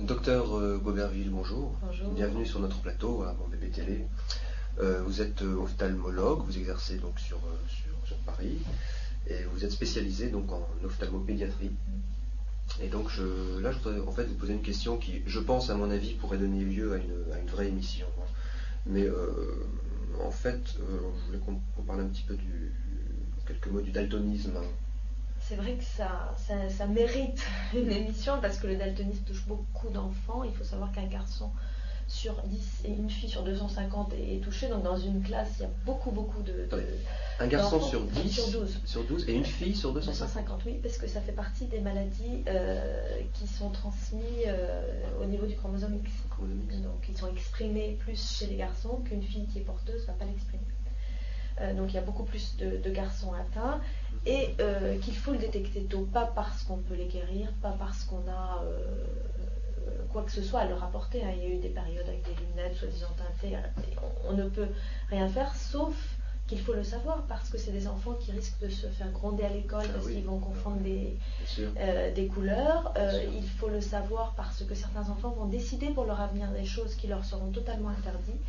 Docteur Goberville, bonjour. Bonjour. Bienvenue sur notre plateau à Mon Bébé Télé. Vous êtes ophtalmologue, vous exercez donc sur Paris et vous êtes spécialisé donc en ophtalmopédiatrie. Et donc là je voudrais en fait vous poser une question qui, je pense à mon avis, pourrait donner lieu à une vraie émission. Mais en fait, je voulais qu'on parle un petit peu quelques mots du daltonisme. C'est vrai que ça mérite une émission parce que le daltonisme touche beaucoup d'enfants. Il faut savoir qu'un garçon sur 10 et une fille sur 250 est touché. Donc dans une classe, il y a beaucoup de un garçon sur 10 sur 12 et une fille sur 250. Oui, parce que ça fait partie des maladies qui sont transmises au niveau du chromosome X. Donc ils sont exprimés plus chez les garçons qu'une fille qui est porteuse ne va pas l'exprimer. Donc il y a beaucoup plus de garçons atteints et qu'il faut le détecter tôt, pas parce qu'on peut les guérir, pas parce qu'on a quoi que ce soit à leur apporter. Il y a eu des périodes avec des lunettes soi-disant teintées, on ne peut rien faire sauf qu'il faut le savoir parce que c'est des enfants qui risquent de se faire gronder à l'école parce qu'ils vont confondre des couleurs. Il faut le savoir parce que certains enfants vont décider pour leur avenir des choses qui leur seront totalement interdites.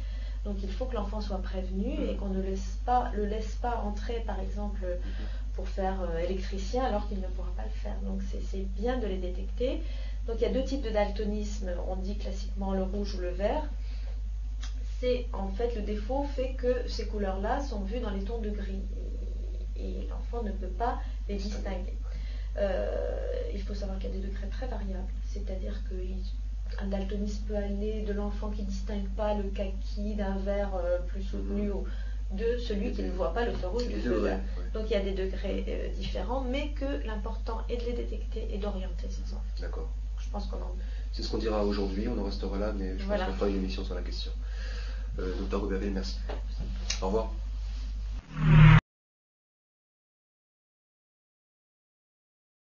Donc il faut que l'enfant soit prévenu et qu'on ne le laisse pas entrer par exemple pour faire électricien alors qu'il ne pourra pas le faire. Donc c'est bien de les détecter. Donc il y a deux types de daltonisme, on dit classiquement le rouge ou le vert. C'est en fait le défaut fait que ces couleurs-là sont vues dans les tons de gris et l'enfant ne peut pas les distinguer. Il faut savoir qu'il y a des degrés très variables, c'est-à-dire qu'un daltonisme peut aller de l'enfant qui ne distingue pas le kaki d'un vert plus soutenu de celui qui ne voit pas le feu rouge du feu vert. Donc il y a des degrés différents, mais que l'important est de les détecter et d'orienter ces enfants. D'accord. Je pense qu'on en... C'est ce qu'on dira aujourd'hui, on en restera là, mais je pense qu'on fera une émission sur la question. Docteur Goberville, merci. Au revoir.